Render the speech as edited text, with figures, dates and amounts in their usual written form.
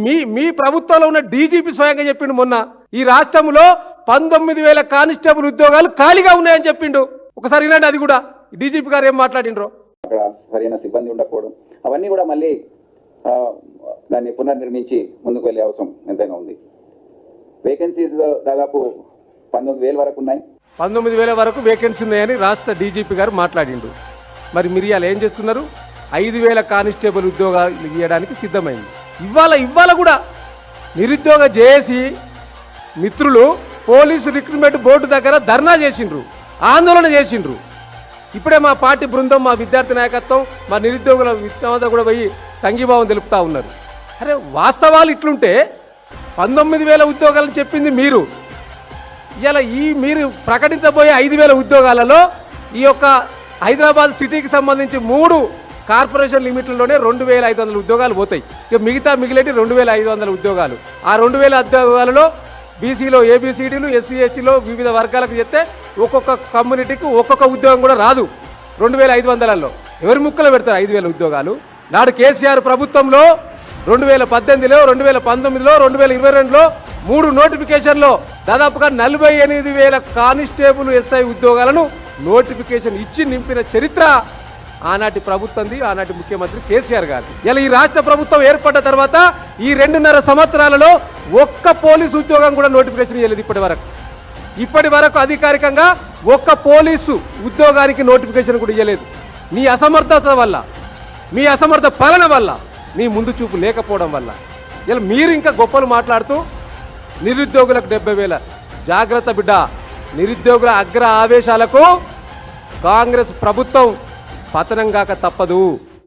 మీ మీ ప్రభుత్వంలో ఉన్న డీజీపీ స్వయంగా చెప్పిండు మొన్న ఈ రాష్ట్రంలో 19,000 కానిస్టేబుల్ ఉద్యోగాలు ఖాళీగా ఉన్నాయని చెప్పిండు. ఒకసారి వినండి అది కూడా డీజీపీ గారు ఏం మాట్లాడిండ్రో. అక్కడ సరైన సిబ్బంది ఉండకపోవడం అవన్నీ కూడా మళ్ళీ దాన్ని పునర్నిర్మించి ముందుకు వెళ్ళే అవసరం ఎంతైనా ఉంది. వేకెన్సీస్ దాదాపు 19,000 వరకు ఉన్నాయి. 19,000 వరకు వేకెన్సీ ఉన్నాయని రాష్ట్ర డీజీపీ గారు మాట్లాడిండు. మరి మీరు ఇవాళ ఏం చేస్తున్నారు? 5,000 కానిస్టేబుల్ ఉద్యోగాలు ఇవ్వడానికి సిద్ధమైంది. ఇవాళ కూడా నిరుద్యోగ జేఏసీ మిత్రులు పోలీసు రిక్రూట్మెంట్ బోర్డు దగ్గర ధర్నా చేసిండ్రు, ఆందోళన చేసిండ్రు. ఇప్పుడే మా పార్టీ బృందం, మా విద్యార్థి నాయకత్వం, మా నిరుద్యోగుల విద్యావంతా కూడా పోయి సంఘీభావం తెలుపుతా ఉన్నారు. అరే వాస్తవాలు ఇట్లుంటే 19,000 ఉద్యోగాలను చెప్పింది మీరు. ఇలా మీరు ప్రకటించబోయే 5,000 ఉద్యోగాలలో ఈ యొక్క హైదరాబాద్ సిటీకి సంబంధించి 3 కార్పొరేషన్ లిమిట్లలోనే 2,500 ఉద్యోగాలు పోతాయి. ఇక మిగిలేటి 2,500 ఉద్యోగాలు. ఆ 2,000 ఉద్యోగాలలో బీసీలో ఏబిసిడీలు, ఎస్సీ ఎస్టీలో వివిధ వర్గాలకు చెప్తే ఒక్కొక్క కమ్యూనిటీకి ఒక్కొక్క ఉద్యోగం కూడా రాదు. 2,500లలో ఎవరి ముక్కలు పెడతారు 5,000 ఉద్యోగాలు? నాడు కేసీఆర్ ప్రభుత్వంలో 2018లో, 2019లో, 2022లో 3 నోటిఫికేషన్లో దాదాపుగా 48,000 కానిస్టేబుల్ ఎస్ఐ ఉద్యోగాలను నోటిఫికేషన్ ఇచ్చి నింపిన చరిత్ర ఆనాటి ప్రభుత్వంది, ఆనాటి ముఖ్యమంత్రి కేసీఆర్ గారు. ఇలా ఈ రాష్ట్ర ప్రభుత్వం ఏర్పడ్డ తర్వాత ఈ 2.5 సంవత్సరాలలో ఒక్క పోలీసు ఉద్యోగం కూడా నోటిఫికేషన్ ఇవ్వలేదు ఇప్పటి వరకు అధికారికంగా ఒక్క పోలీసు ఉద్యోగానికి నోటిఫికేషన్ కూడా ఇవ్వలేదు. మీ అసమర్థత వల్ల, మీ అసమర్థ పాలన వల్ల, మీ ముందు చూపు లేకపోవడం వల్ల ఇలా మీరు ఇంకా గొప్పలు మాట్లాడుతూ నిరుద్యోగులకు 70,000 జాగ్రత్త బిడ్డ. నిరుద్యోగుల అగ్ర ఆవేశాలకు కాంగ్రెస్ ప్రభుత్వం పతనం కాక తప్పదు.